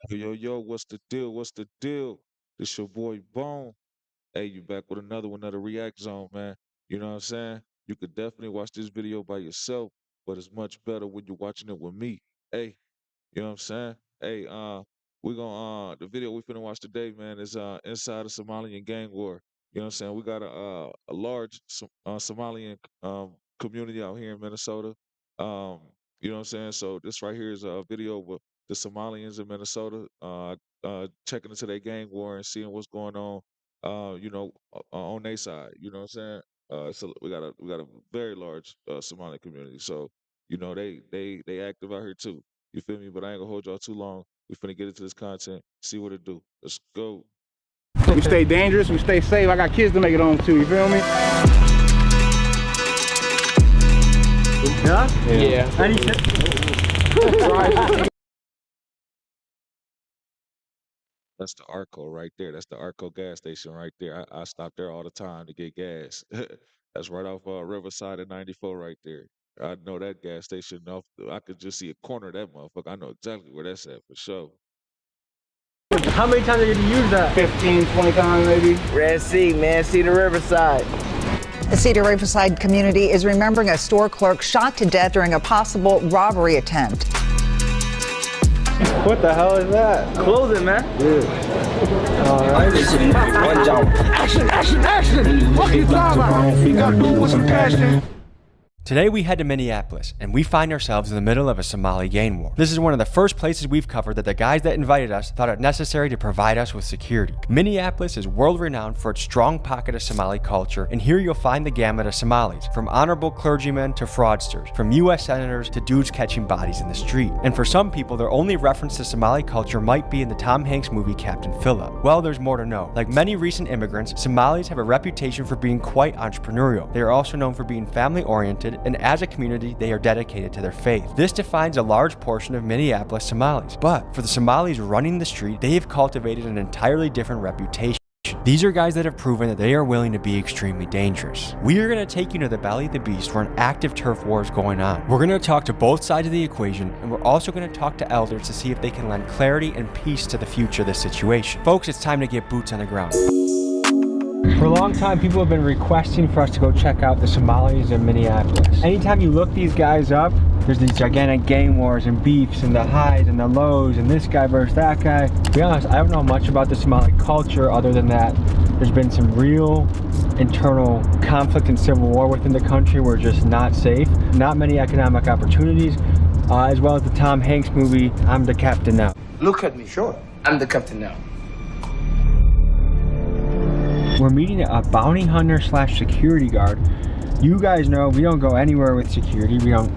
Yo, what's the deal? What's the deal? This your boy Bone. Hey, you back with another one of the React Zone, man. You know what I'm saying? You could definitely watch this video by yourself, but it's much better when you're watching it with me. Hey, you know what I'm saying? Hey, we're gonna the video we finna watch today, man, is inside a Somalian gang war. You know what I'm saying? We got a large Somalian community out here in Minnesota. Um, you know what I'm saying? So this right here is a video of the Somalians in Minnesota checking into their gang war and seeing what's going on on their side. You know what I'm saying? So we got a very large Somali community. So, they active out here too. You feel me? But I ain't gonna hold y'all too long. We finna get into this content, see what it do. Let's go. We stay dangerous, we stay safe. I got kids to make it home too, you feel me? Yeah? Yeah. That's the Arco right there. That's the Arco gas station right there. I stop there all the time to get gas. That's right off Riverside at 94 right there. I know that gas station off. I could just see a corner of that motherfucker. I know exactly where that's at for sure. How many times did you use that? 15, 20 times maybe. Red Sea, man, see the Riverside. The Cedar Riverside community is remembering a store clerk shot to death during a possible robbery attempt. What the hell is that? Clothing, man. All right. One jump. Action! What you talking about? You gotta do it with some passion. Today we head to Minneapolis, and we find ourselves in the middle of a Somali gang war. This is one of the first places we've covered that the guys that invited us thought it necessary to provide us with security. Minneapolis is world-renowned for its strong pocket of Somali culture, and here you'll find the gamut of Somalis, from honorable clergymen to fraudsters, from US senators to dudes catching bodies in the street. And for some people, their only reference to Somali culture might be in the Tom Hanks movie Captain Phillip. Well, there's more to know. Like many recent immigrants, Somalis have a reputation for being quite entrepreneurial. They are also known for being family-oriented, and as a community, they are dedicated to their faith. This defines a large portion of Minneapolis Somalis. But for the Somalis running the street, they have cultivated an entirely different reputation. These are guys that have proven that they are willing to be extremely dangerous. We are going to take you to the belly of the beast where an active turf war is going on. We're going to talk to both sides of the equation, and we're also going to talk to elders to see if they can lend clarity and peace to the future of this situation. Folks, it's time to get boots on the ground. For a long time, people have been requesting for us to go check out the Somalis in Minneapolis. Anytime you look these guys up, there's these gigantic gang wars and beefs and the highs and the lows and this guy versus that guy. To be honest, I don't know much about the Somali culture other than that there's been some real internal conflict and civil war within the country. We're just not safe. Not many economic opportunities, as well as the Tom Hanks movie, I'm the Captain Now. Look at me. Sure. I'm the captain now. We're meeting a bounty hunter slash security guard. You guys know we don't go anywhere with security. We don't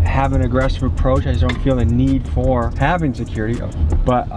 have an aggressive approach. I just don't feel the need for having security. But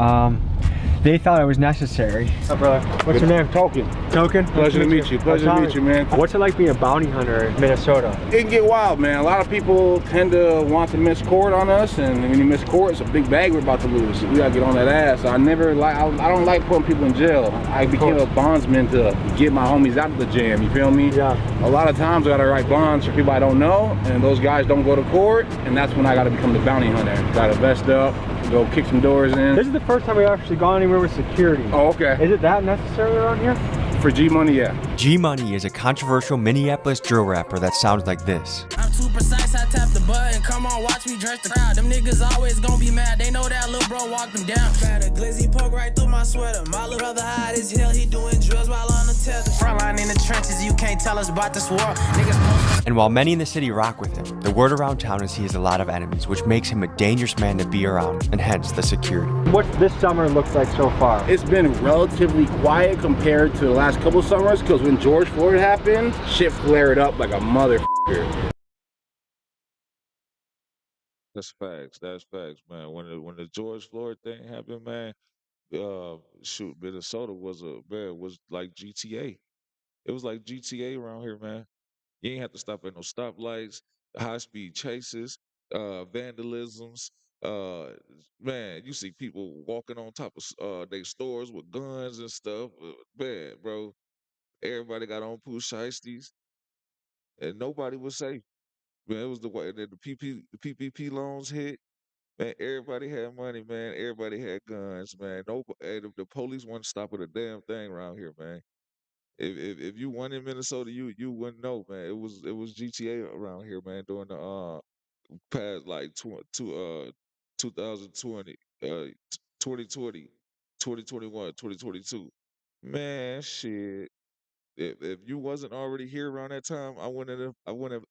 they thought it was necessary. Oh, brother. What's your name? Token. Token? Pleasure to meet you. Pleasure to meet you, man. What's it like being a bounty hunter in Minnesota? It can get wild, man. A lot of people tend to want to miss court on us, and when you miss court, it's a big bag we're about to lose. So we gotta get on that ass. I don't like putting people in jail. I became a bondsman to get my homies out of the jam, you feel me? Yeah. A lot of times I gotta write bonds for people I don't know, and those guys don't go to court, and that's when I gotta become the bounty hunter. Gotta vest up, go kick some doors in. This is the first time we've actually gone anywhere with security. Oh, okay. Is it that necessary around here? For G Money, yeah. G Money is a controversial Minneapolis drill rapper that sounds like this. I'm too precise, I tap the button. Come on, watch me dress the crowd. Them niggas always gonna be mad. They know that little bro walked them down. Had a glizzy poke right through my sweater. My little brother hide as hell. He doing drills while on the tether. Frontline in the trenches, you can't tell us about this war. Niggas. And while many in the city rock with him, the word around town is he has a lot of enemies, which makes him a dangerous man to be around, and hence the security. What this summer looks like so far? It's been relatively quiet compared to the last couple summers, because when George Floyd happened, shit flared up like a motherfucker. That's facts. That's facts, man. When the George Floyd thing happened, man, shoot, Minnesota was like GTA. It was like GTA around here, man. You ain't have to stop at no stoplights, high speed chases, vandalisms. Uh, man, you see people walking on top of their stores with guns and stuff. Man, bro, everybody got on push shiesties, and nobody was safe. Man, it was the way that the PPP loans hit. Man, everybody had money, man. Everybody had guns, man. No, the police wouldn't stop at a damn thing around here, man. If you went in Minnesota, you wouldn't know, man. It was GTA around here, man. During the past like 2020, 2020, 2021, 2022. Man, shit. If you wasn't already here around that time, I wouldn't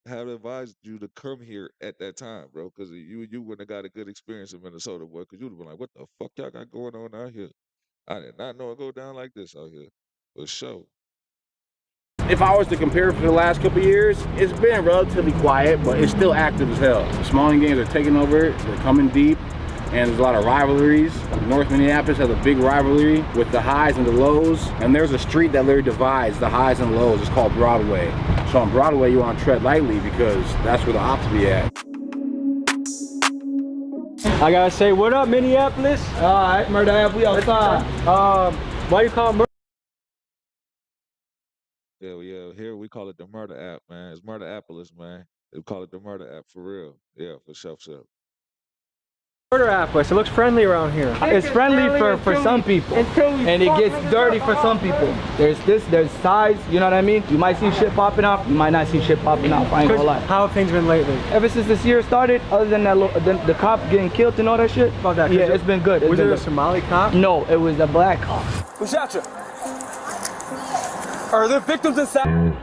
have advised you to come here at that time, bro. Because you wouldn't have got a good experience in Minnesota, boy. Because you'd have been like, what the fuck y'all got going on out here? I did not know it go down like this out here. For sure. If I was to compare for the last couple of years, it's been relatively quiet, but it's still active as hell. The Somalian-Gangs are taking over, they're coming deep, and there's a lot of rivalries. North Minneapolis has a big rivalry with the highs and the lows, and there's a street that literally divides the highs and lows. It's called Broadway. So on Broadway, you want to tread lightly because that's where the ops be at. I gotta say, what up, Minneapolis? Alright, murder app, we outside. Why you call it murder? Yeah. Here we call it the murder app, man. It's Murder-Appolis, man. They call it the murder app for real. Yeah, for sure. Murder-Appolis. It looks friendly around here. It's friendly for some people, and it gets dirty for some people. There's sides, you know what I mean? You might see shit popping off, you might not see shit popping off, I ain't gonna lie. How have things been lately? Ever since this year started, other than that, the cop getting killed and all that shit, About that, yeah, it's been good. Was it a Somali cop? No, it was a black cop. Who shot you? Are there victims inside?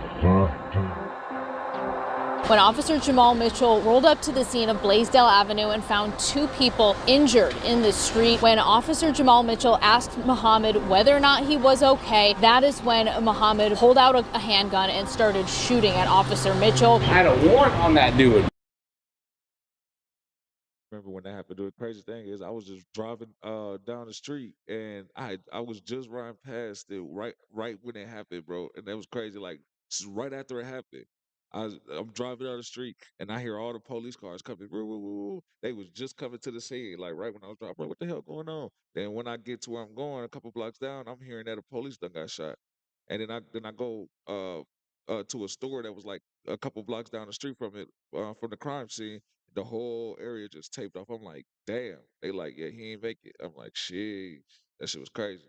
When Officer Jamal Mitchell rolled up to the scene of Blaisdell Avenue and found two people injured in the street, when Officer Jamal Mitchell asked Muhammad whether or not he was okay, that is when Muhammad pulled out a handgun and started shooting at Officer Mitchell. I had a warrant on that dude. Remember when that happened? The crazy thing is I was just driving down the street and I was just riding past it right when it happened, bro. And that was crazy. Like right after it happened. I'm driving down the street and I hear all the police cars coming. Woo, woo, woo, woo. They was just coming to the scene, like right when I was driving. Bro, what the hell going on? Then when I get to where I'm going, a couple blocks down, I'm hearing that a police done got shot. And then I go to a store that was like a couple blocks down the street from it, from the crime scene. The whole area just taped off. I'm like, damn. They like, yeah, he ain't make it. I'm like, shit, that shit was crazy.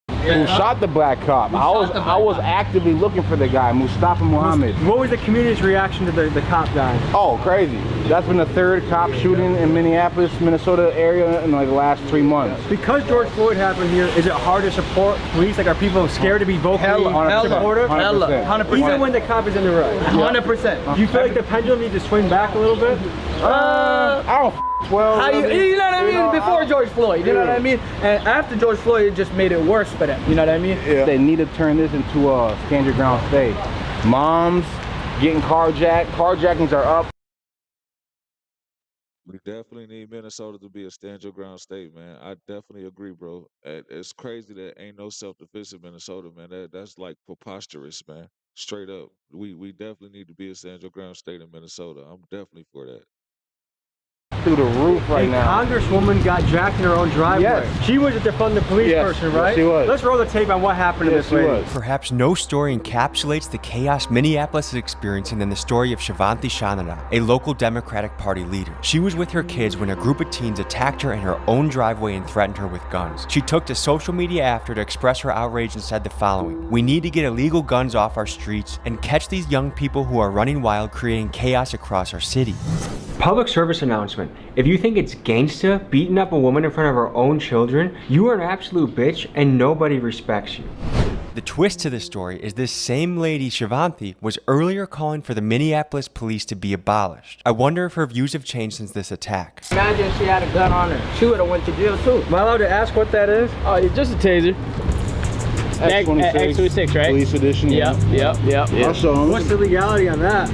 Who shot the black cop? I was actively looking for the guy, Mustafa Muhammad. What was the community's reaction to the cop dying? Oh, crazy. That's been the third cop shooting in Minneapolis, Minnesota area in like the last 3 months. Because George Floyd happened here, is it hard to support police? Like, are people scared to be vocally supportive? 100%. Even when the cop is in the right? 100%. Do you feel like the pendulum needs to swing back a little bit? I don't well. You know what I mean? Before George Floyd, you know what I mean? And after George Floyd, it just made it worse for them. You know what I mean? Yeah. They need to turn this into a stand your ground state. Moms getting carjacked. Carjackings are up. We definitely need Minnesota to be a stand your ground state, man. I definitely agree, bro. It's crazy that ain't no self-defense in Minnesota, man. That's like preposterous, man. Straight up. We definitely need to be a stand your ground state in Minnesota. I'm definitely for that. Through the roof right now. Congresswoman got jacked in her own driveway. Yes. She was a defund the police person, right? Yes, she was. Let's roll the tape on what happened to this lady. Perhaps no story encapsulates the chaos Minneapolis is experiencing than the story of Shivanti Shanada, a local Democratic Party leader. She was with her kids when a group of teens attacked her in her own driveway and threatened her with guns. She took to social media after to express her outrage and said the following: "We need to get illegal guns off our streets and catch these young people who are running wild, creating chaos across our city." Public service announcement. If you think it's gangsta beating up a woman in front of her own children, you are an absolute bitch and nobody respects you. The twist to this story is this same lady, Shivanti, was earlier calling for the Minneapolis police to be abolished. I wonder if her views have changed since this attack. Imagine she had a gun on her. She would have went to jail too. Am I allowed to ask what that is? Oh, it's just a taser. X26, right? Police edition. Yep. I'll show them. What's the legality on that?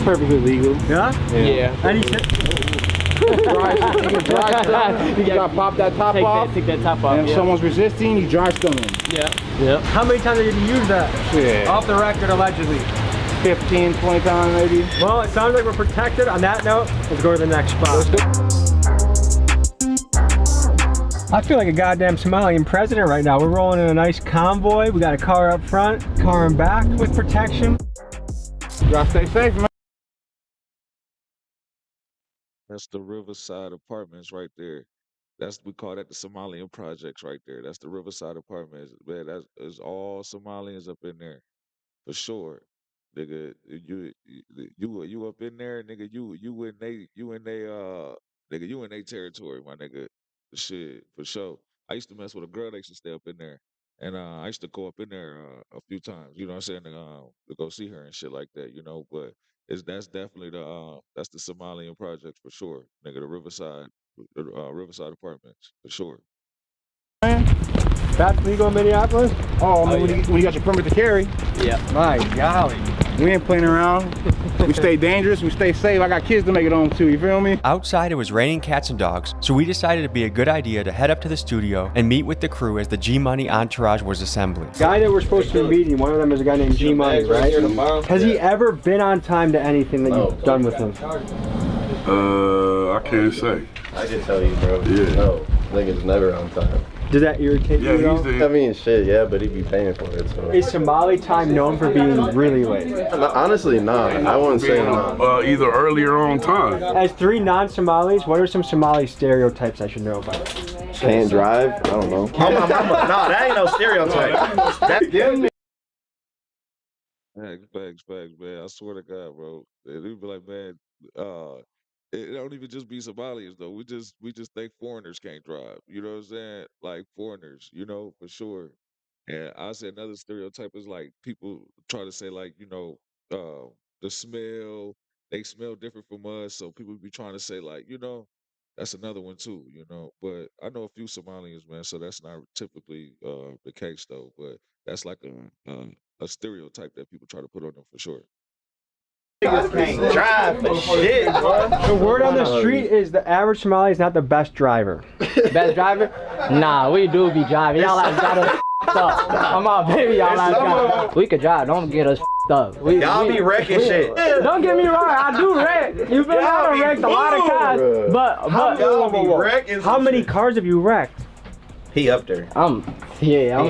Perfectly legal. Yeah? Yeah. And You gotta pop that top off. Take that top off. And if someone's resisting, you dry stun them. Yeah. How many times did you use that? Yeah. Off the record, allegedly. 15, 20 times maybe. Well, it sounds like we're protected. On that note, let's go to the next spot. I feel like a goddamn Somalian president right now. We're rolling in a nice convoy. We got a car up front, car in back with protection. You gotta stay safe, man. That's the Riverside Apartments right there. We call that the Somalian projects right there. That's the Riverside Apartments. Man, that's is all Somalians up in there for sure. Nigga, you up in there, nigga. You in they territory, my nigga. Shit, for sure. I used to mess with a girl that used to stay up in there. And I used to go up in there a few times, you know what I'm saying, to go see her and shit like that, you know. But that's definitely that's the Somalian projects for sure, nigga. The Riverside Apartments for sure. That's legal in Minneapolis? Oh, man, when you got your permit to carry. Yeah. My golly. We ain't playing around. We stay dangerous. We stay safe. I got kids to make it home too. You feel me? Outside, it was raining cats and dogs, so we decided it'd be a good idea to head up to the studio and meet with the crew as the G-Money entourage was assembling. Guy that we're supposed to be meeting, one of them is a guy named G-Money, right? Has he ever been on time to anything that you've done with him? I can't say. I can tell you, bro. Yeah. No, nigga's never on time. Does that irritate you? Yeah, I mean, shit, yeah, but he be paying for it, so. Is Somali time known for being really late? Honestly, nah. I wouldn't say nah. Either early or on time. As 3 non-Somalis, what are some Somali stereotypes I should know about? Can't drive? I don't know. Nah, that ain't no stereotype. That's good. Facts, man. I swear to God, bro. They'd be like, man, it don't even just be Somalians though. We just think foreigners can't drive. You know what I'm saying? Like foreigners, you know, for sure. And I say another stereotype is like people try to say like, the smell, they smell different from us. So people be trying to say like, that's another one too, But I know a few Somalians, man, so that's not typically the case though. But that's like a stereotype that people try to put on them for sure. Can't drive for shit, bro. The word on the street is the average Somali is not the best driver. Best driver? Nah, we do be driving. Y'all like got us up. I'm out, baby. Y'all like got. We could drive. Don't get us up. Y'all be wrecking shit. Don't get me wrong. I do wreck. You've been able to wreck a lot of cars, but how many cars have you wrecked? He up there. I'm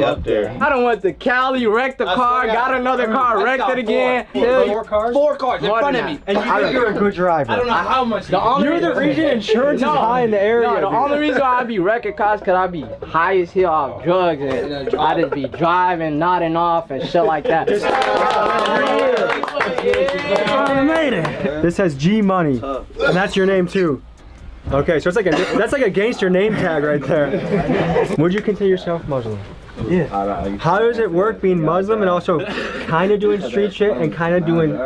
up there. I don't want to Cali, wrecked the car, got another car, wrecked it again. 4 cars? 4 cars in front of me. And you think you're a good driver. I don't know how much. You're the reason insurance is high in the area. No, the only reason why I be wrecking cars because I be high as hell off drugs and I just be driving, nodding off and shit like that. This says G-Money, and that's your name too. Okay, so that's like a gangster name tag right there. Would you consider yourself Muslim? Yeah. How does it work being Muslim and also kind of doing street shit and kind of doing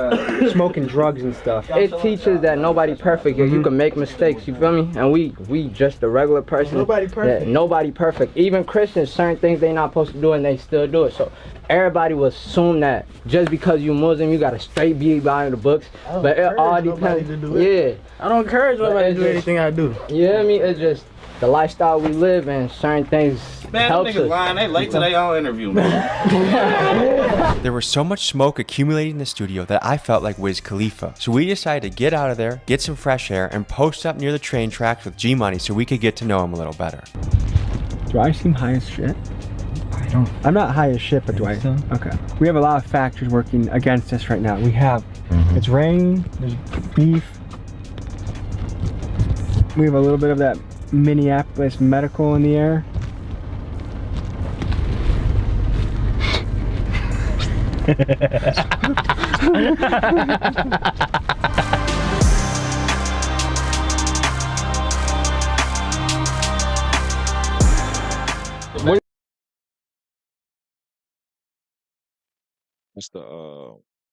smoking drugs and stuff? It teaches that nobody perfect. You can make mistakes. You feel me? And we just a regular person. Nobody perfect. Yeah, nobody perfect. Even Christians, certain things they not supposed to do and they still do it. So everybody will assume that just because you Muslim, you gotta straight be behind the books. But it all depends. Yeah. I don't encourage nobody to do anything I do. Yeah, I mean, it's just the lifestyle we live and certain things help us. Lying. They late to their own interview, man. There was so much smoke accumulating in the studio that I felt like Wiz Khalifa. So we decided to get out of there, get some fresh air, and post up near the train tracks with G-Money so we could get to know him a little better. Do I seem high as shit? I'm not high as shit, but do I? So? Okay. We have a lot of factors working against us right now. We have, it's raining, there's beef. We have a little bit of that Minneapolis medical in the air.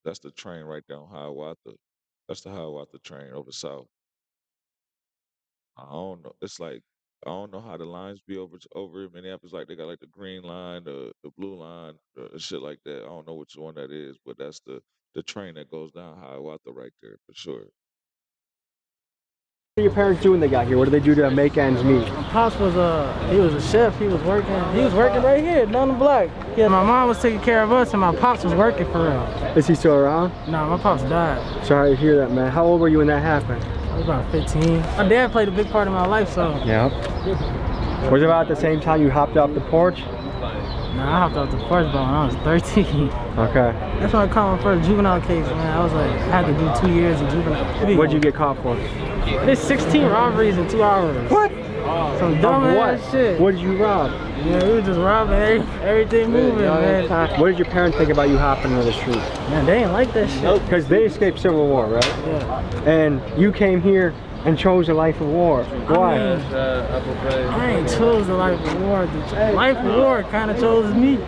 That's the train right down Hiawatha. That's the Hiawatha train over south. I don't know. It's like I don't know how the lines be over in Minneapolis. Like they got like the green line, the blue line, shit like that. I don't know which one that is, but that's the train that goes down Hiawatha right there for sure. What are your parents doing when they got here? What do they do to make ends meet? My pops was he was a chef. He was working right here down the block. Yeah, my mom was taking care of us and my pops was working for real. Is he still around? Nah, my pops died. Sorry to hear that, man. How old were you when that happened? I was about 15. My dad played a big part in my life, so. Yeah. Was it about at the same time you hopped off the porch? Nah, I hopped off the porch when I was 13. Okay. That's when I caught my first juvenile case, man. I was like, I had to do 2 years in juvenile. What'd you get caught for? There's 16 robberies in 2 hours. What? Some dumb ass shit. What did you rob? Yeah, we were just robbing everything moving, man. What did your parents think about you hopping into the street? Man, they didn't like that shit. Because they escaped Civil War, right? Yeah. And you came here and chose a life of war. Why? I ain't chose the life of war. The life of war kind of chose me.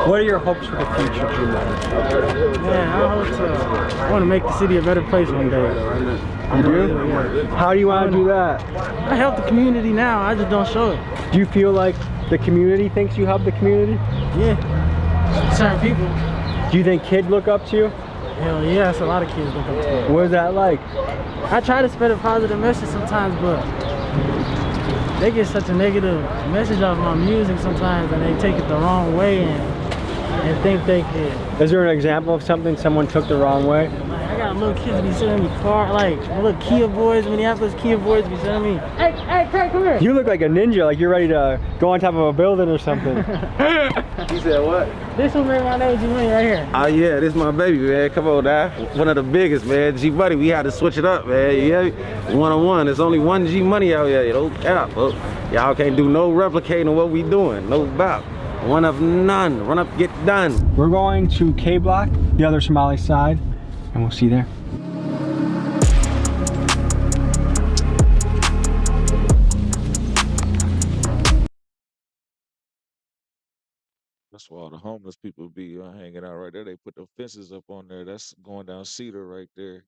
What are your hopes for the future, G-Man? Man, I want to make the city a better place one day. You do? Yeah. How do you want to do that? I help the community now, I just don't show it. Do you feel like the community thinks you help the community? Yeah. Certain people. Do you think kids look up to you? Hell yes, a lot of kids look up to me. What is that like? I try to spread a positive message sometimes, but they get such a negative message off my music sometimes, and they take it the wrong way and think they can. Is there an example of something someone took the wrong way? Like, I got little kids be sending me like little Kia boys, Minneapolis Kia boys be sending me, hey, Craig, come here. You look like a ninja, like you're ready to go on top of a building or something. You said what? This one made my name G-Money right here. Oh yeah, this my baby, man. Come on now. One of the biggest, man. G-Buddy, we had to switch it up, man. Yeah, one-on-one. There's only one G-Money out here. No cap. Y'all can't do no replicating of what we doing. No bop. One of none. Run up, get done. We're going to K Block, the other Somali side, and we'll see you there. That's why all the homeless people be hanging out right there. They put the fences up on there. That's going down Cedar right there.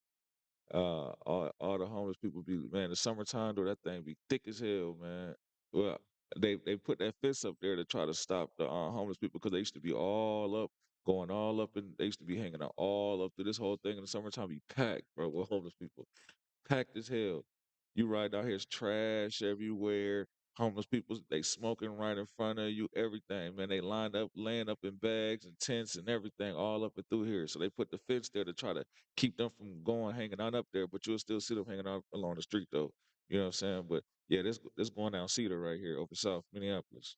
All the homeless people be, man, the summertime though, that thing be thick as hell, man. Well, they put that fence up there to try to stop the homeless people because they used to be all up, going all up, and they used to be hanging out all up through this whole thing in the summertime. Be packed, bro, with homeless people, packed as hell. You ride out here, it's trash everywhere. Homeless people, they smoking right in front of you, everything, man. They lined up, laying up in bags and tents and everything all up and through here. So they put the fence there to try to keep them from going, hanging out up there, but you'll still see them hanging out along the street, though. You know what I'm saying? But yeah, this going down Cedar right here over South Minneapolis.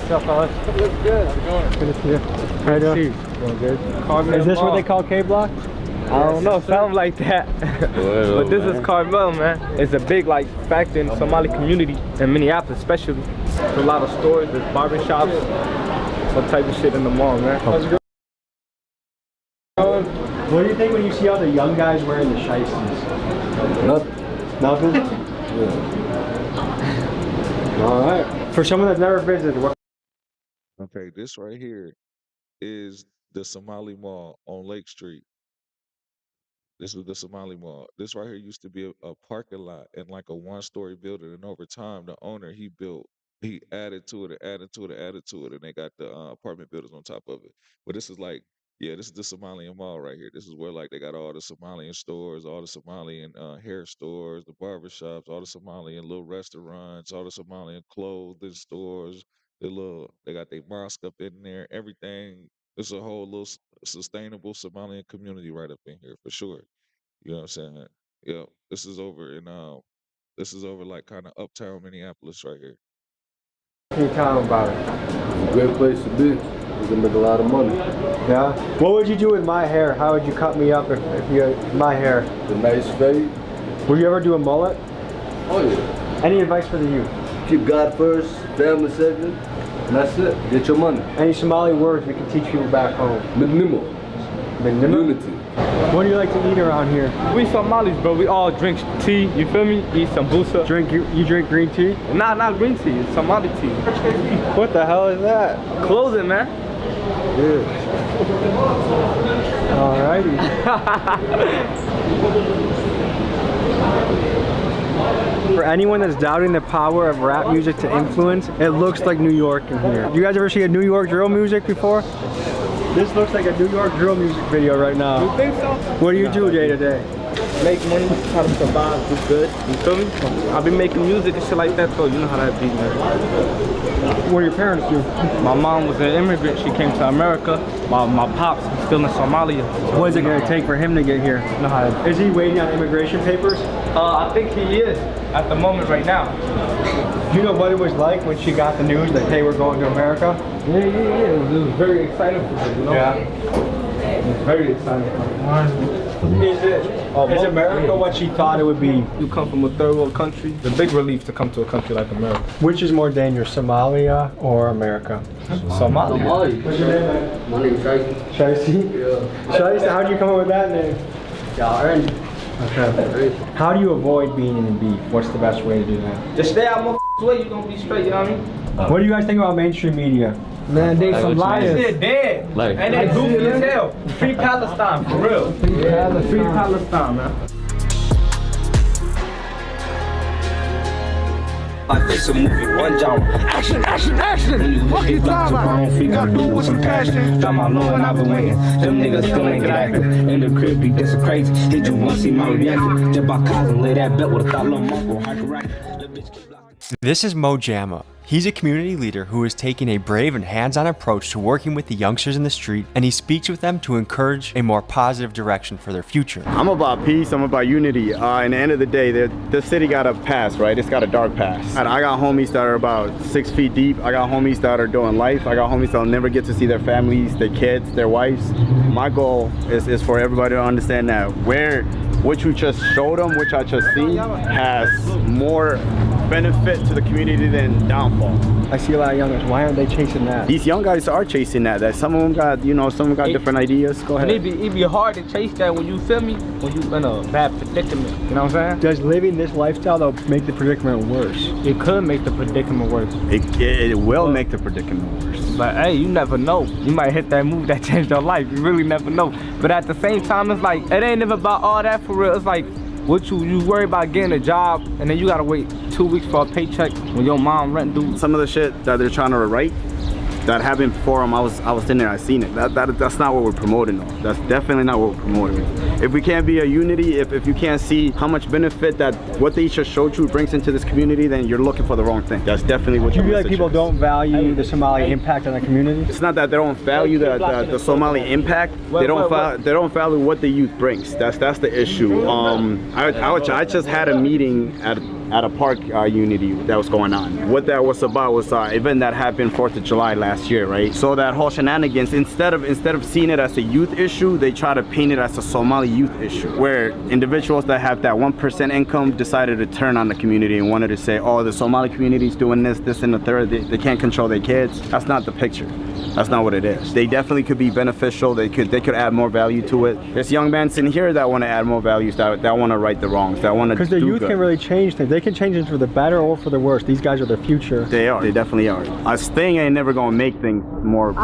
What's up, fellas? Looks good. How's it going? Good to see you. How you doing? Going good. Is this what they call K Block? I don't know, something like that. But this is Carmel, man. It's a big factor in the Somali community in Minneapolis, especially. There's a lot of stores, there's barbershops, all type of shit in the mall, man. What do you think when you see all the young guys wearing the shiesties? Nothing? Yeah. All right. For someone that's never visited, what? Okay, this right here is the Somali Mall on Lake Street. This was the Somali Mall. This right here used to be a parking lot and like a one-story building. And over time, the owner, he added to it, and they got the apartment buildings on top of it. But this is like, yeah, this is the Somalian Mall right here. This is where like they got all the Somalian stores, all the Somalian hair stores, the barbershops, all the Somalian little restaurants, all the Somalian clothing stores. They got their mosque up in there, everything. It's a whole little sustainable Somalian community right up in here for sure. You know what I'm saying? Yeah, this is over like kind of uptown Minneapolis right here. Can you tell them about it? It's a great place to be. You can make a lot of money. Yeah? What would you do with my hair? How would you cut me up if you had my hair? A nice fade. Would you ever do a mullet? Oh yeah. Any advice for the youth? Keep God first, family second, and that's it. Get your money. Any Somali words we can teach people back home? Minimo. Unity. What do you like to eat around here? We Somalis, bro. We all drink tea, you feel me? Eat sambusa. You drink green tea? Nah, not green tea. It's Somali tea. What the hell is that? Closing, man. Yeah. Alrighty. For anyone that's doubting the power of rap music to influence, it looks like New York in here. You guys ever see a New York drill music before? This looks like a New York drill music video right now. You think so? What do you do day to day? Make money, try to survive, do good. You feel me? I've been making music and shit like that, so you know how that be, man. What do your parents do? My mom was an immigrant. She came to America. My pops is still in Somalia. So, what is it going to take for him to get here? You know how that is he waiting on immigration papers? I think he is at the moment right now. Do you know what it was like when she got the news that they were going to America? Yeah. It was very exciting for her, you know? Yeah. It was very exciting for her. Is America what she thought it would be? You come from a third world country. It's a big relief to come to a country like America. Which is more dangerous, Somalia or America? Somali. What's your name, man? My name is Shaisi. Shaisi? Yeah. Shaisi, how did you come up with that name? Y'all earned it. Okay. How do you avoid being in beef? What's the best way to do that? Just stay out my way, you're gonna be straight, you know what I mean? What do you guys think about mainstream media? Man, they some liars. Shit dead. Like, and they goofy as hell. Free Palestine, for real. Free Palestine, man. Like it's a movie, one genre. Action, action, action! Fuck you talking about? You gotta do it with some passion. Got my low and I've been waiting. Them niggas still ain't get active. In the crib, be this crazy. Did you wanna see my reaction? Just by cause and lay that bet with a thought little mongrel. This is Mo Jamma. He's a community leader who is taking a brave and hands-on approach to working with the youngsters in the street, and he speaks with them to encourage a more positive direction for their future. I'm about peace, I'm about unity. In the end of the day, the city got a past, right? It's got a dark past. And I got homies that are about 6 feet deep. I got homies that are doing life. I got homies that'll never get to see their families, their kids, their wives. My goal is for everybody to understand that what you just showed them, which I just seen, has more benefit to the community than downfall. I see a lot of youngers. Why aren't they chasing that? These young guys are chasing that. Some of them got, some of them got different ideas. Go ahead. It be hard to chase that when you feel me, when you in a bad predicament. You know what I'm saying? Does living this lifestyle though make the predicament worse? It could make the predicament worse. It will make the predicament worse. But hey, you never know. You might hit that move that changed your life. You really never know. But at the same time, it's like it ain't even about all that for real. It's like what you worry about getting a job and then you gotta wait 2 weeks for a paycheck when your mom rent due. Some of the shit that they're trying to write that happened before them, I was in there, I seen it. That's not what we're promoting though. That's definitely not what we're promoting. If we can't be a unity, if you can't see how much benefit that what they just showed you brings into this community, then you're looking for the wrong thing. That's definitely what you feel like people don't value the Somali impact on the community? It's not that they don't value the Somali impact. They don't value what the youth brings. That's the issue. I just had a meeting at a park unity that was going on. What that was about was an event that happened 4th of July last year, right? So that whole shenanigans, instead of seeing it as a youth issue, they try to paint it as a Somali youth issue, where individuals that have that 1% income decided to turn on the community and wanted to say, oh, the Somali community is doing this and the third, they can't control their kids. That's not the picture. That's not what it is. They definitely could be beneficial. They could add more value to it. There's young men in here that want to add more values, that want to right the wrongs, that want to do good. Because the youth can really change things. They can change it for the better or for the worse. These guys are the future. They are. They definitely are. Us thing ain't never gonna make things more.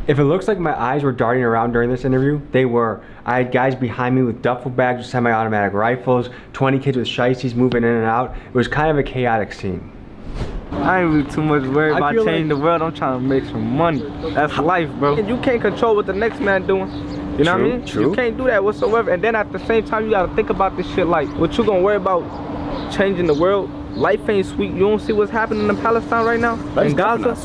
If it looks like my eyes were darting around during this interview, they were. I had guys behind me with duffel bags with semi-automatic rifles, 20 kids with shiesties moving in and out. It was kind of a chaotic scene. I ain't really too much worried about changing the world. I'm trying to make some money. That's life, bro. You can't control what the next man doing. You know what I mean? True. You can't do that whatsoever. And then at the same time, you gotta think about this shit like, what you gonna worry about changing the world? Life ain't sweet. You don't see what's happening in Palestine right now? In Gaza?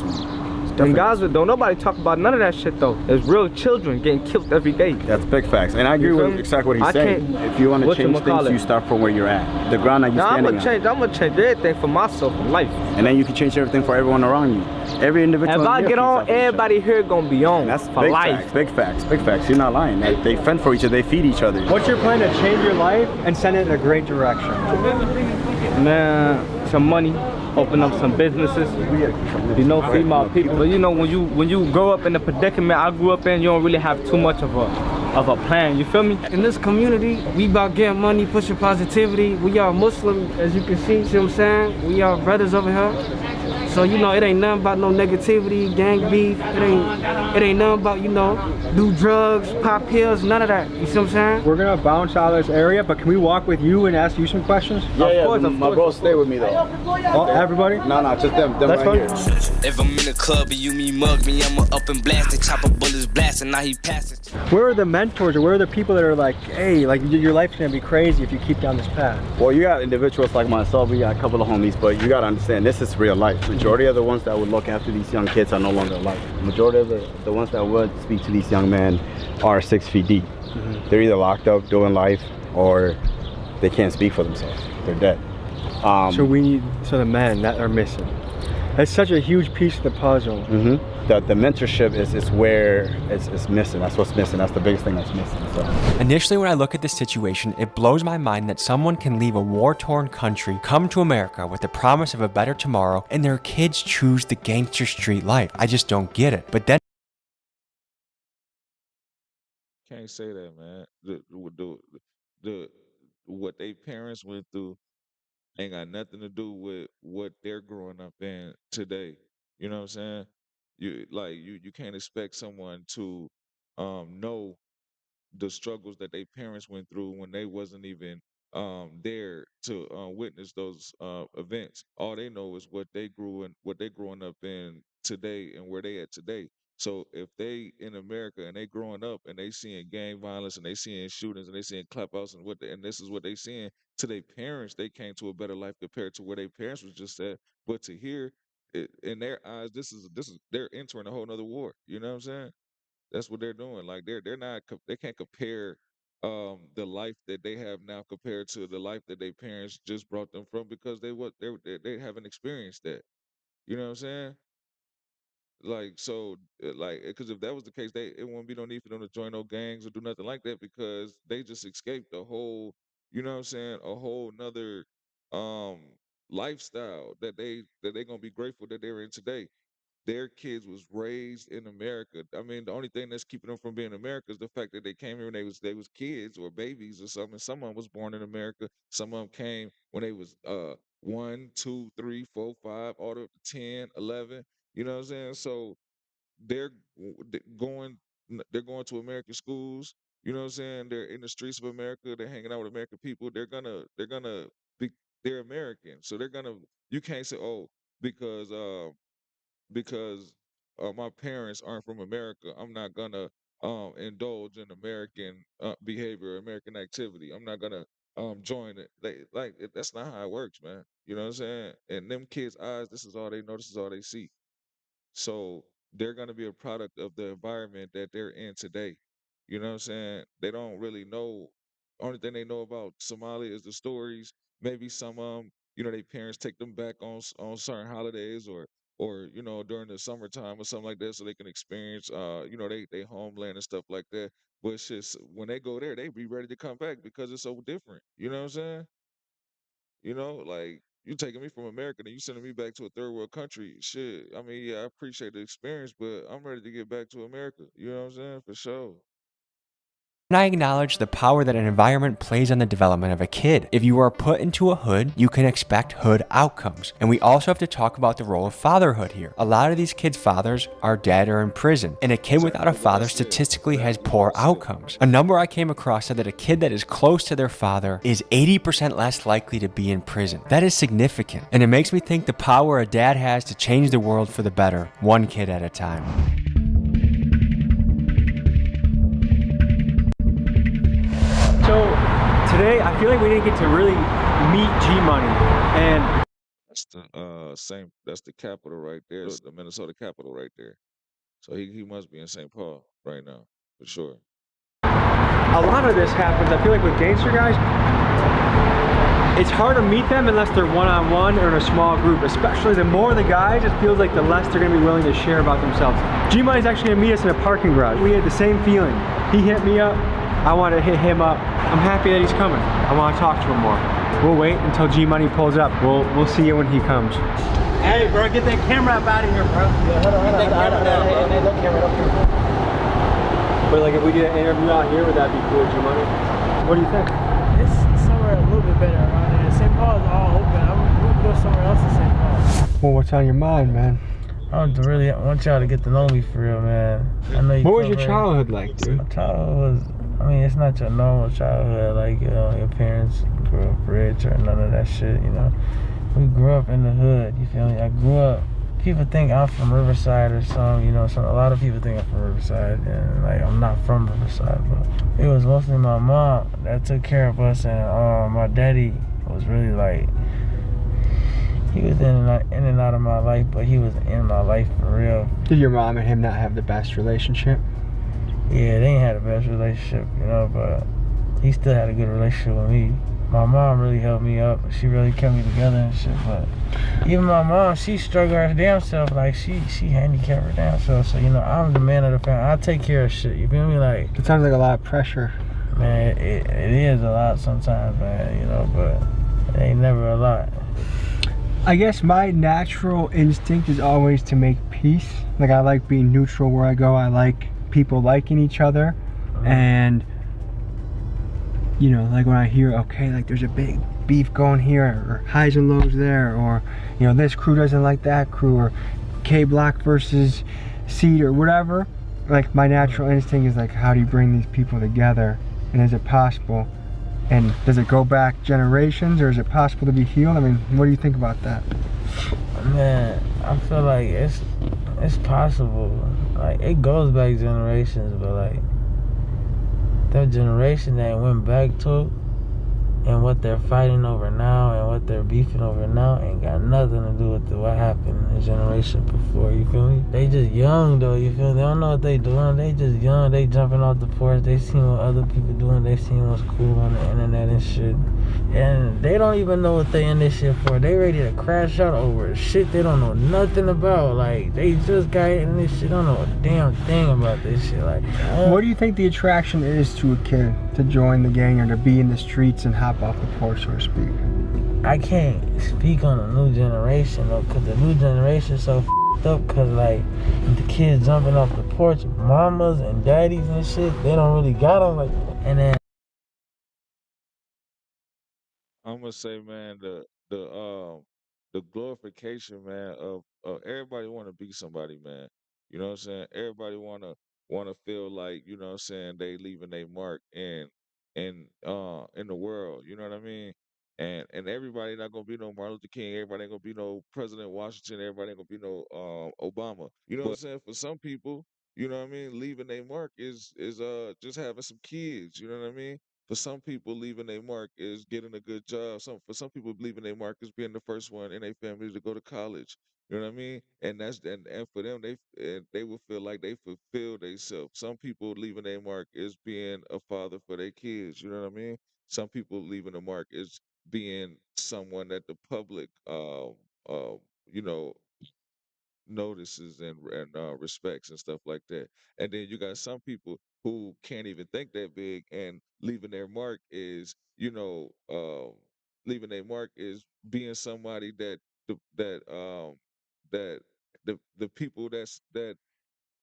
In Gaza, don't nobody talk about none of that shit though. There's real children getting killed every day. That's big facts. And I agree with exactly what he's saying. If you want to change things, you start from where you're at. The ground that you're standing on. I'm gonna change everything for myself in life. And then you can change everything for everyone around you. Every individual. If I get on, everybody here gonna be on. That's for big life. Facts, big facts, big facts. You're not lying. They fend for each other. They feed each other. What's your plan to change your life and send it in a great direction? Man, some money. Open up some businesses, feed my people. But you know, when you grow up in the predicament I grew up in, you don't really have too much of a plan. You feel me? In this community, we about getting money, pushing positivity. We are Muslim, as you can see what I'm saying? We are brothers over here. So you know, it ain't nothing about no negativity, gang beef. It ain't nothing about, do drugs, pop pills, none of that. You see what I'm saying? We're gonna bounce out of this area, but can we walk with you and ask you some questions? Yeah, of course, my bro stay with me though. Everybody? No, just them That's right fine. here. If I'm in the club and you mug me, I'ma up and blast it, chopper bullets blasting, now he passes. Where are the mentors or where are the people that are like, hey, like your life's gonna be crazy if you keep down this path? Well, you got individuals like myself, we got a couple of homies, but you gotta understand, this is real life. Majority of the ones that would look after these young kids are no longer alive. Majority of the ones that would speak to these young men are 6 feet deep. They're either locked up doing life or they can't speak for themselves. They're dead. So the men that are missing. That's such a huge piece of the puzzle. The mentorship is where it's missing. That's what's missing. That's the biggest thing that's missing. So. Initially, when I look at this situation, it blows my mind that someone can leave a war-torn country, come to America with the promise of a better tomorrow, and their kids choose the gangster street life. I just don't get it. But then Can't say that, man. What they parents went through ain't got nothing to do with what they're growing up in today. You know what I'm saying? You can't expect someone to know the struggles that their parents went through when they wasn't even there to witness those events. All they know is what they growing up in today and where they at today. So if they in America and they growing up and they seeing gang violence and they seeing shootings and they seeing clapouts and this is what they seeing to their parents, they came to a better life compared to where their parents was just at. But to hear it, in their eyes, this is they're entering a whole nother war. You know what I'm saying? That's what they're doing. Like they're not they can't compare the life that they have now compared to the life that their parents just brought them from because they haven't experienced that. You know what I'm saying? Like so, like because if that was the case, it wouldn't be no need for them to join no gangs or do nothing like that because they just escaped the whole. You know what I'm saying? A whole nother um lifestyle that they gonna be grateful that they're in today. Their kids was raised in America. I mean, the only thing that's keeping them from being in America is the fact that they came here when they was kids or babies or something. Some of them was born in America. Some of them came when they was 1, 2, 3, 4, 5, all the way up to 10, 11. You know what I'm saying? So they're going they're going to American schools. You know what I'm saying? They're in the streets of America. They're hanging out with American people. They're gonna be they're American. So they're gonna you can't say because because my parents aren't from America, I'm not gonna indulge in American behavior, American activity. I'm not gonna join it. That's not how it works, man. You know what I'm saying? And them kids' eyes, this is all they know. This is all they see. So they're going to be a product of the environment that they're in today. You know what I'm saying? They don't really know. Only thing they know about Somalia is the stories. Maybe some their parents take them back on certain holidays or during the summertime or something like that, so they can experience they homeland and stuff like that. But it's just when they go there, they be ready to come back because it's so different. You know what I'm saying? Like you taking me from America and you sending me back to a third world country. Shit. I mean, yeah, I appreciate the experience, but I'm ready to get back to America. You know what I'm saying? For sure. I acknowledge the power that an environment plays on the development of a kid. If you are put into a hood, you can expect hood outcomes. And we also have to talk about the role of fatherhood here. A lot of these kids' fathers are dead or in prison, and a kid without a father statistically has poor outcomes. A number I came across said that a kid that is close to their father is 80% less likely to be in prison. That is significant, and it makes me think the power a dad has to change the world for the better, one kid at a time. So today, I feel like we didn't get to really meet G-Money, and That's the that's the capital right there. It's the Minnesota capital right there. So he must be in St. Paul right now, for sure. a lot of this happens, I feel like with gangster guys, it's hard to meet them unless they're one-on-one or in a small group. Especially the more the guys, it feels like the less they're gonna be willing to share about themselves. G-Money's actually gonna meet us in a parking garage. We had the same feeling. He hit me up, I wanted to hit him up. I'm happy that he's coming. I wanna talk to him more. We'll wait until G-Money pulls up. We'll see you when he comes. Hey bro, get that camera up out of here, bro. Yeah, hold on. Hey, look here, look here. But like if we did an interview out here, would that be cool, G-Money? What do you think? It's somewhere a little bit better around here. St. Paul is all open. We can go somewhere else in St. Paul. Well, what's on your mind, man? I want y'all to get to know me for real, man. I know you. What was your childhood like, dude? My childhood was, it's not your normal childhood, like, your parents grew up rich or none of that shit, We grew up in the hood, you feel me? I grew up, people think I'm from Riverside or something, a lot of people think I'm from Riverside, and like, I'm not from Riverside, but it was mostly my mom that took care of us, and my daddy was really like, he was in and out of my life, but he was in my life for real. Did your mom and him not have the best relationship? Yeah, they ain't had the best relationship, but he still had a good relationship with me. My mom really helped me up. She really kept me together and shit. But even my mom, she struggled her damn self. Like she handicapped her damn self. So I'm the man of the family. I take care of shit. You feel me? Like It sounds like a lot of pressure. man, it is a lot sometimes, man. But it ain't never a lot. I guess my natural instinct is always to make peace. Like I like being neutral where I go. I like people liking each other, and like when I hear, okay, like there's a big beef going here, or highs and lows there, or this crew doesn't like that crew, or K Block versus Seed or whatever. Like my natural instinct is like, how do you bring these people together, and is it possible? And does it go back generations, or is it possible to be healed? I mean, what do you think about that? Man, I feel like it's possible. Like it goes back generations, but like that generation that went back to and what they're fighting over now and what they're beefing over now ain't got nothing to do with what happened in the generation before, you feel me? They just young though, you feel me? They don't know what they doing, they just young, they jumping off the porch, they seen what other people doing, they seen what's cool on the internet and shit. And they don't even know what they in this shit for. They ready to crash out over shit they don't know nothing about. Like, they just got in this shit, don't know a damn thing about this shit. Like, what do you think the attraction is to a kid to join the gang or to be in the streets and hop off the porch, so to speak? I can't speak on the new generation though, cause the new generation so f***ed up. Cause like the kids jumping off the porch, mamas and daddies and shit, they don't really got them. Like, and then I'm gonna say, man, the glorification, man, of everybody want to be somebody, man. You know what I'm saying? Everybody wanna feel like, you know what I'm saying, they leaving their mark in the world. You know what I mean? And everybody not gonna be no Martin Luther King. Everybody ain't gonna be no President Washington. Everybody ain't gonna be no Obama. You know what I'm saying? For some people, you know what I mean, leaving their mark is just having some kids. You know what I mean? For some people, leaving a mark is getting a good job. For some people, leaving a mark is being the first one in a family to go to college. You know what I mean? And for them, they will feel like they fulfilled themselves. Some people leaving a mark is being a father for their kids. You know what I mean? Some people leaving a mark is being someone that the public, uh, you know, notices and respects and stuff like that. And then you got some people who can't even think that big, and leaving their mark is, leaving their mark is being somebody that the that that the people that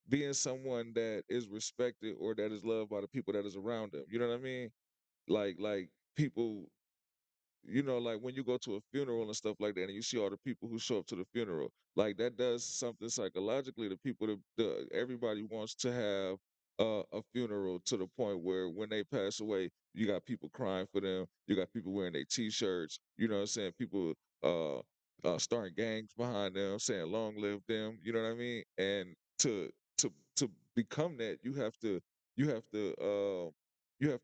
being someone that is respected or that is loved by the people that is around them. You know what I mean? Like people, like when you go to a funeral and stuff like that, and you see all the people who show up to the funeral, like that does something psychologically to people. Everybody wants to have a funeral to the point where when they pass away, you got people crying for them. You got people wearing their T-shirts. You know what I'm saying? People uh, starting gangs behind them, saying "Long live them." You know what I mean? And to become that, you have to you have to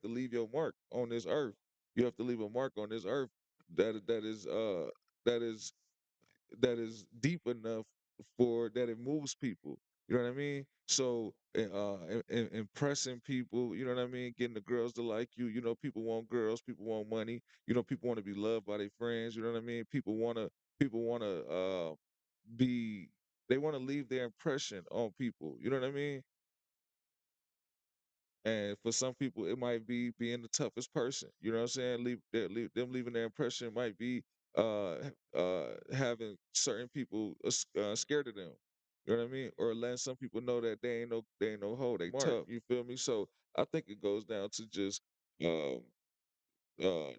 leave your mark on this earth. You have to leave a mark on this earth that is deep enough for that it moves people. You know what I mean? So impressing people, you know what I mean? Getting the girls to like you. You know, people want girls, people want money. You know, people want to be loved by their friends. You know what I mean? People wanna be they want to leave their impression on people. You know what I mean? And for some people, it might be being the toughest person. You know what I'm saying? Them leaving their impression might be having certain people scared of them. You know what I mean? Or letting some people know that they ain't no hoe. They tough. You feel me? So I think it goes down to just um, the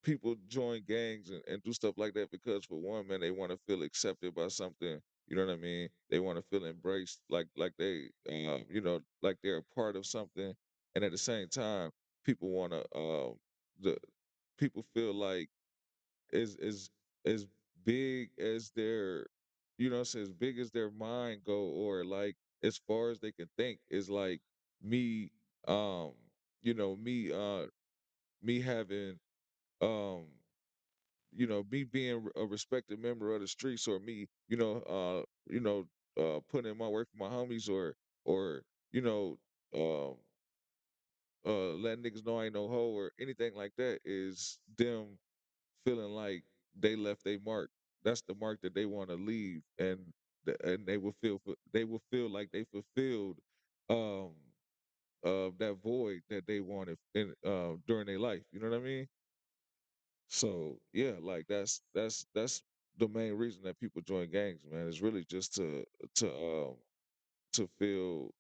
people join gangs and do stuff like that because for one, man, they want to feel accepted by something. You know what I mean? They want to feel embraced, like they, like they're a part of something. And at the same time, people want to, the people feel like as big as their, as big as their mind go, or like as far as they can think is like me, um, me, me having um me being a respected member of the streets, or me putting in my work for my homies, or you know um letting niggas know I ain't no hoe or anything like that is them feeling like they left their mark. That's the mark that they want to leave, and they will feel like they fulfilled um that void that they wanted in during their life. You know what I mean? So yeah, like that's the main reason that people join gangs, man. Is really just to um to feel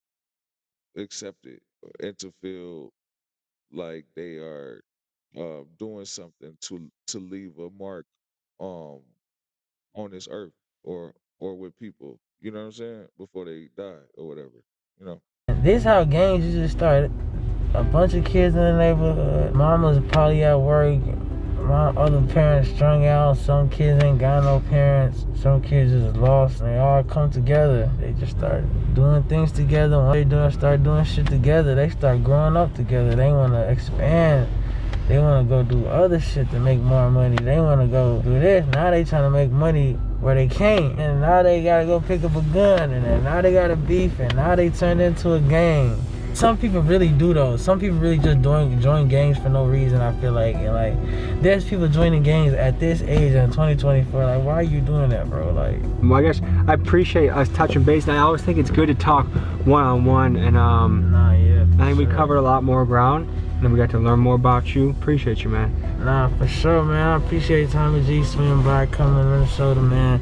accepted and to feel like they are doing something to leave a mark um on this earth or with people. You know what I'm saying? Before they die or whatever. You know. This how gangs usually start. A bunch of kids in the neighborhood. Mama's probably at work. My other parents strung out. Some kids ain't got no parents. Some kids just lost. And they all come together. They just start doing things together. When they start doing shit together, they start growing up together. They want to expand. They want to go do other shit to make more money. They want to go do this. Now they trying to make money where they can't. And now they got to go pick up a gun. And then now they got a beef. And now they turned into a gang. Some people really do though. Some people really just join gangs for no reason, I feel like. And like, there's people joining gangs at this age in 2024. Like, why are you doing that, bro? Like, well, I guess I appreciate us touching base, and I always think it's good to talk one-on-one. And yeah, I think we covered a lot more ground, and then we got to learn more about you. Appreciate you, man. Nah, for sure, man. I appreciate Tommy G swinging by, coming to Minnesota, man.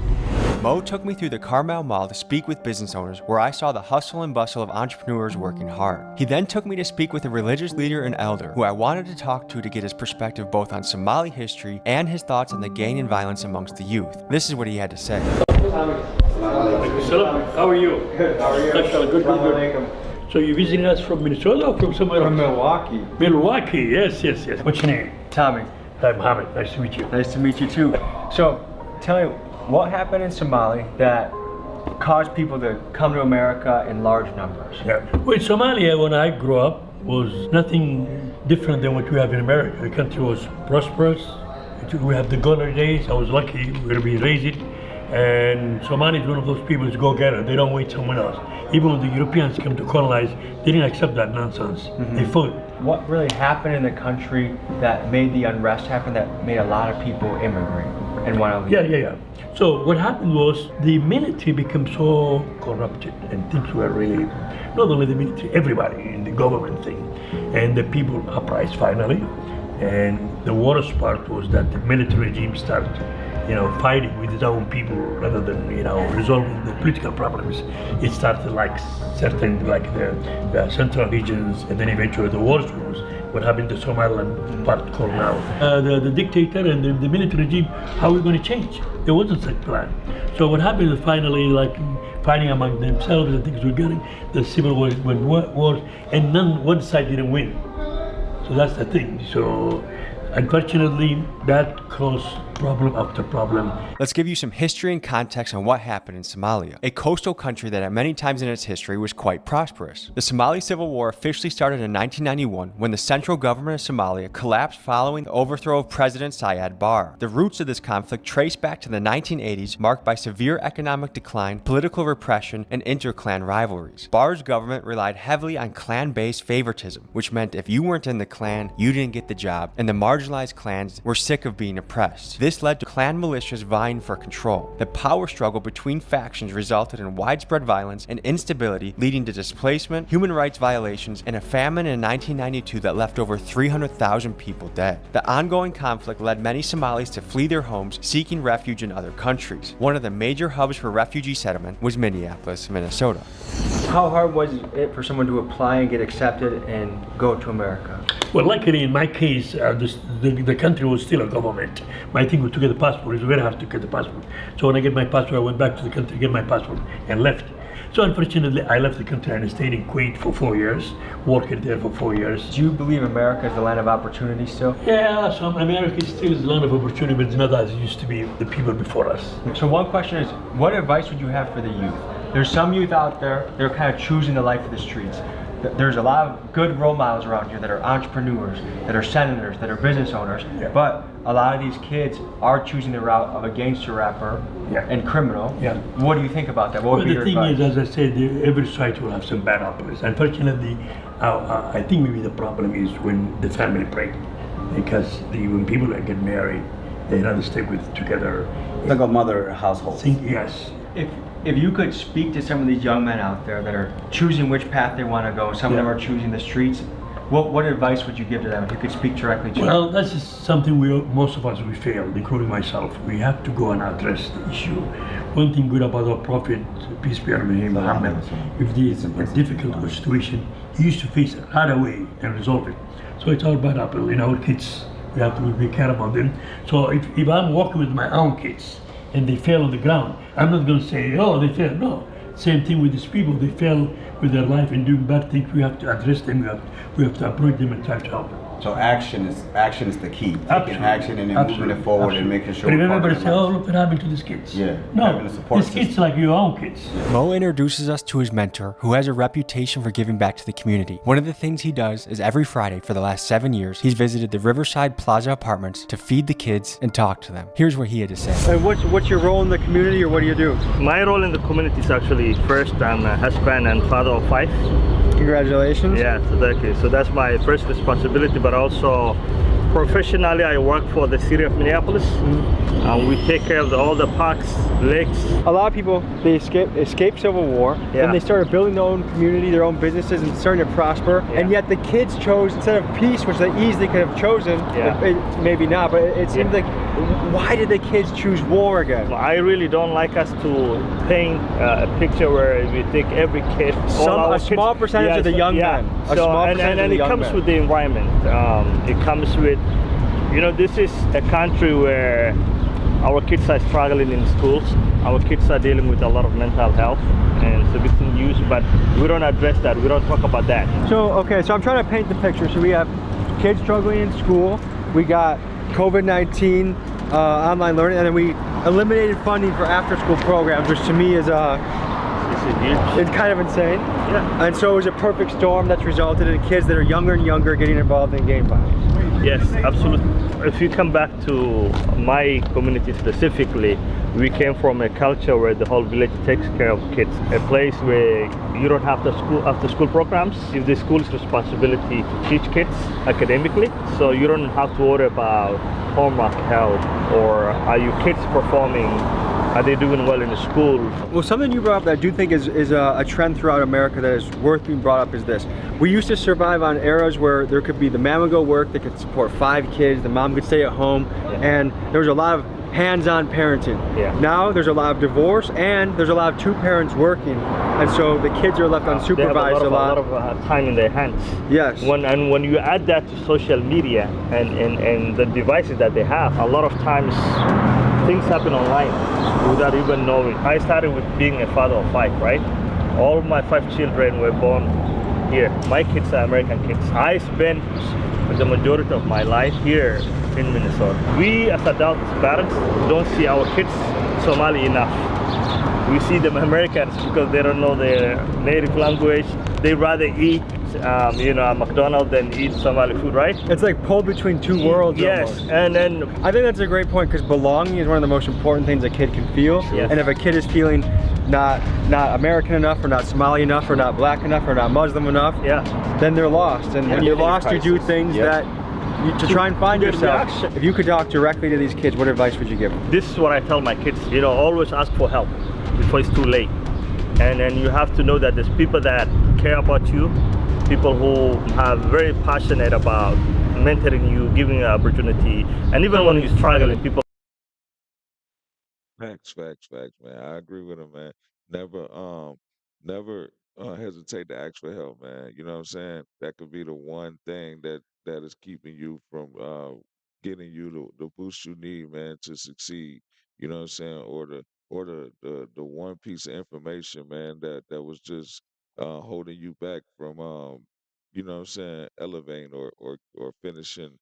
Mo took me through the Carmel Mall to speak with business owners, where I saw the hustle and bustle of entrepreneurs working hard. He then took me to speak with a religious leader and elder who I wanted to talk to get his perspective both on Somali history and his thoughts on the gang and violence amongst the youth. This is what he had to say. How are you? Good. How are you? Good. So you visiting us from Minnesota or from somewhere else? From Milwaukee. Milwaukee, yes. What's your name? Tommy. Hi, Mohammed. Nice to meet you. Nice to meet you too. So, tell me, what happened in Somali that caused people to come to America in large numbers? Yeah. Well, Somalia, when I grew up, was nothing different than what we have in America. The country was prosperous. We have the golden days. I was lucky to be raised. And Somali is one of those people who go get it. They don't wait someone else. Even when the Europeans came to colonize, they didn't accept that nonsense. Mm-hmm. They fought. What really happened in the country that made the unrest happen, that made a lot of people immigrate and want to leave? Yeah. So what happened was the military became so corrupted, and things were really, not only the military, everybody in the government thing. And the people uprised finally. And the worst part was that the military regime started fighting with its own people rather than, resolving the political problems. It started like certain, like the central regions, and then eventually the worst was what happened to Somaliland part called now. The dictator and the military regime, how are we going to change? There wasn't such plan. So what happened is finally, like fighting among themselves and things were getting, the civil war went worse, and one side didn't win. So that's the thing. So unfortunately, that caused problem after problem. Let's give you some history and context on what happened in Somalia, a coastal country that at many times in its history was quite prosperous. The Somali Civil War officially started in 1991 when the central government of Somalia collapsed following the overthrow of President Siad Barre. The roots of this conflict trace back to the 1980s, marked by severe economic decline, political repression, and inter-clan rivalries. Barre's government relied heavily on clan-based favoritism, which meant if you weren't in the clan, you didn't get the job, and the marginalized clans were sick of being oppressed. This led to clan militias vying for control. The power struggle between factions resulted in widespread violence and instability, leading to displacement, human rights violations, and a famine in 1992 that left over 300,000 people dead. The ongoing conflict led many Somalis to flee their homes, seeking refuge in other countries. One of the major hubs for refugee settlement was Minneapolis, Minnesota. How hard was it for someone to apply and get accepted and go to America? Well, luckily in my case, the country was still a government. My thing was to get a passport. It's very hard to get the passport. So when I get my passport, I went back to the country to get my passport and left. So unfortunately, I left the country and I stayed in Kuwait for 4 years, working there for 4 years. Do you believe America is the land of opportunity still? Yeah, so America still is the land of opportunity, but it's not as it used to be the people before us. So one question is, what advice would you have for the youth? There's some youth out there, they're kind of choosing the life of the streets. there's a lot of good role models around here that are entrepreneurs, that are senators, that are business owners, but a lot of these kids are choosing the route of a gangster rapper and criminal. What do you think about that? What would be your advice? The thing is, as I said, every society will have some bad apples. Unfortunately, I think maybe the problem is when the family break, because when people get married, they rather stay together. Like a mother household. Yes. If you could speak to some of these young men out there that are choosing which path they want to go, some of them are choosing the streets, what advice would you give to them if you could speak directly to them? Well, that's just something most of us, we failed, including myself. We have to go and address the issue. One thing good about our prophet, peace be upon him, Muhammad, if there's a difficult situation, he used to face it right away and resolve it. So it's our bad apple in our kids. We have to be care about them. So if I'm working with my own kids and they fail on the ground, I'm not going to say, oh, they failed. No. Same thing with these people. They fail with their life and doing bad things. We have to address them. We have to approach them and try to help them. So action is the key. Taking action and then moving it forward and making sure. But if everybody say, "Oh, look what happened to these kids," no, these kids like your own kids. Mo introduces us to his mentor, who has a reputation for giving back to the community. One of the things he does is every Friday for the last 7 years, he's visited the Riverside Plaza apartments to feed the kids and talk to them. Here's what he had to say. And what's your role in the community, or what do you do? My role in the community is actually, first, I'm a husband and father of 5. Congratulations. Yeah, exactly. So that's my first responsibility, but also professionally I work for the city of Minneapolis. And we take care of all the parks, lakes. A lot of people, they escape civil war and they started building their own community, their own businesses, and starting to prosper. And yet the kids chose, instead of peace, which they easily could have chosen, maybe not, but it seems like, why did the kids choose war again? I really don't like us to paint a picture where we take every kid, a small percentage of the young men. And it comes with the environment. It comes with, this is a country where our kids are struggling in schools. Our kids are dealing with a lot of mental health and it's a bit news, but we don't address that. We don't talk about that. So I'm trying to paint the picture. So we have kids struggling in school. We got COVID-19, online learning, and then we eliminated funding for after-school programs, which to me is it's kind of insane. And so it was a perfect storm that's resulted in kids that are younger and younger getting involved in gang violence. Yes, absolutely. If you come back to my community specifically, we came from a culture where the whole village takes care of kids. A place where you don't have after school programs. It's the school's responsibility to teach kids academically, so you don't have to worry about homework help or are your kids performing. Are they doing well in the school? Well, something you brought up that I do think is a trend throughout America that is worth being brought up is this. We used to survive on eras where there could be the man would go work, they could support 5 kids, the mom could stay at home, and there was a lot of hands-on parenting. Now there's a lot of divorce and there's a lot of 2 parents working, and so the kids are left unsupervised they have a lot of time in their hands. Yes. When you add that to social media and the devices that they have, a lot of times things happen online without even knowing. I started with being a father of 5, right? All my 5 children were born here. My kids are American kids. I spent the majority of my life here in Minnesota. We as adults, parents, don't see our kids Somali enough. We see them Americans because they don't know their native language. They rather eat McDonald's than eat Somali food, right? It's like pulled between 2 worlds. Yes, almost. and then I think that's a great point, because belonging is one of the most important things a kid can feel. And if a kid is feeling not American enough, or not Somali enough, or not black enough, or not Muslim enough, then they're lost. And when you're lost, you do things that to try and find yourself. If you could talk directly to these kids, what advice would you give them? This is what I tell my kids. Always ask for help before it's too late. And then you have to know that there's people that care about you, people who are very passionate about mentoring you, giving you an opportunity, and even when you're struggling, people. Facts, man. I agree with him, man. Never hesitate to ask for help, man. You know what I'm saying? That could be the one thing that is keeping you from getting you the boost you need, man, to succeed. You know what I'm saying? Or the one piece of information, man, that was just holding you back from you know what I'm saying, elevating or finishing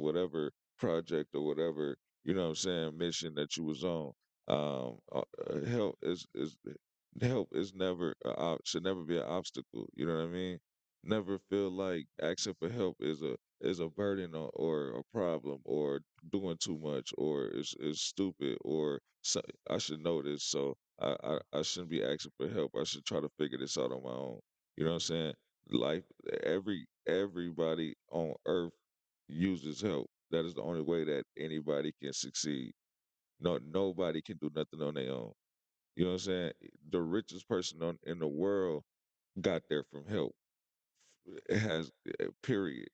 whatever project or whatever, you know what I'm saying, mission that you was on. Help is never should never be an obstacle. You know what I mean? never feel like asking for help is a burden or a problem or doing too much or is stupid or I should know this, so I shouldn't be asking for help. I should try to figure this out on my own. You know what I'm saying? Life, everybody on earth uses help. That is the only way that anybody can succeed. Nobody can do nothing on their own. You know what I'm saying? The richest person in the world got there from help. It has period.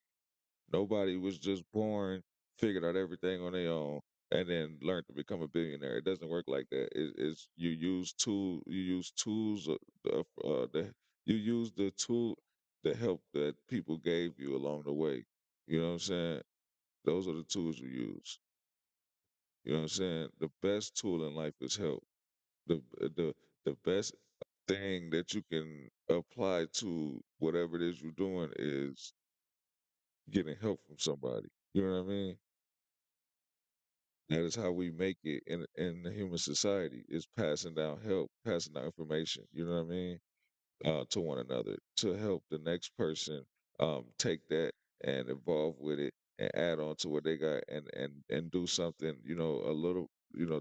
Nobody was just born, figured out everything on their own, and then learned to become a billionaire. It doesn't work like that. It's you use tools, you use the tool, the help that people gave you along the way. You know what I'm saying? Those are the tools you use. You know what I'm saying? The best tool in life is help. The best thing that you can apply to whatever it is you're doing is getting help from somebody. You know what I mean? That is how we make it in the human society is passing down help, passing down information. You know what I mean? To one another to help the next person take that and evolve with it and add on to what they got and do something, a little,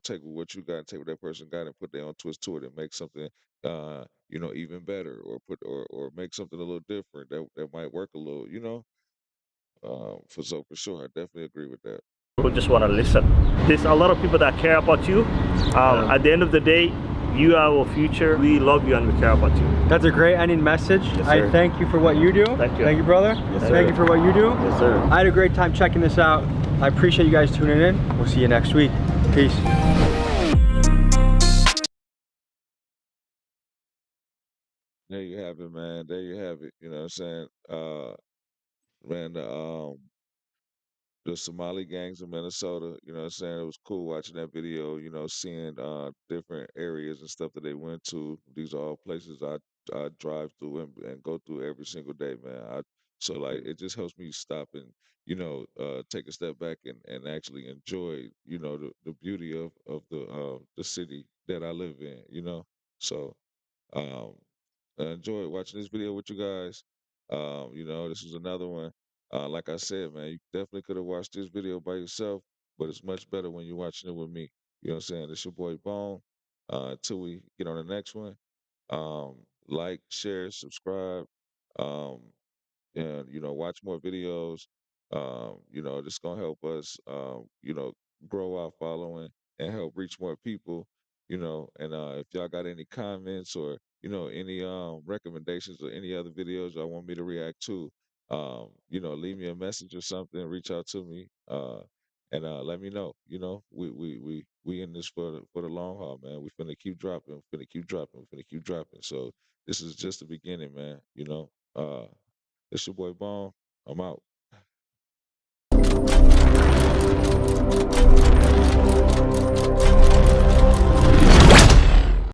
take what you got and take what that person got and put their own twist to it and make something even better or or make something a little different that might work a little, for sure. I definitely agree with that. Who just want to listen. There's a lot of people that care about you. At the end of the day, you are our future. We love you and we care about you. That's a great ending message. Yes, I sir. thank you for what you do. Thank you. Thank you, brother. Yes, sir. Thank you for what you do. Yes, sir. I had a great time checking this out. I appreciate you guys tuning in. We'll see you next week. Peace. There you have it, man. There you have it. You know what I'm saying? Man, the Somali gangs in Minnesota, you know what I'm saying? It was cool watching that video, seeing different areas and stuff that they went to. These are all places I drive through and go through every single day, man. So like it just helps me stop and, take a step back and actually enjoy, the beauty of the city that I live in, So um I enjoyed watching this video with you guys. This was another one. Like I said, man, you definitely could have watched this video by yourself, but it's much better when you're watching it with me. You know what I'm saying? It's your boy Bone. Until we get on the next one, like, share, subscribe. Um, and watch more videos. This gonna help us grow our following and help reach more people. And if y'all got any comments or any recommendations or any other videos y'all want me to react to, leave me a message or something, reach out to me, and let me know. We in this for the long haul, man. We finna keep dropping, finna keep dropping, finna keep dropping. So this is just the beginning, man. It's your boy Bone. I'm out.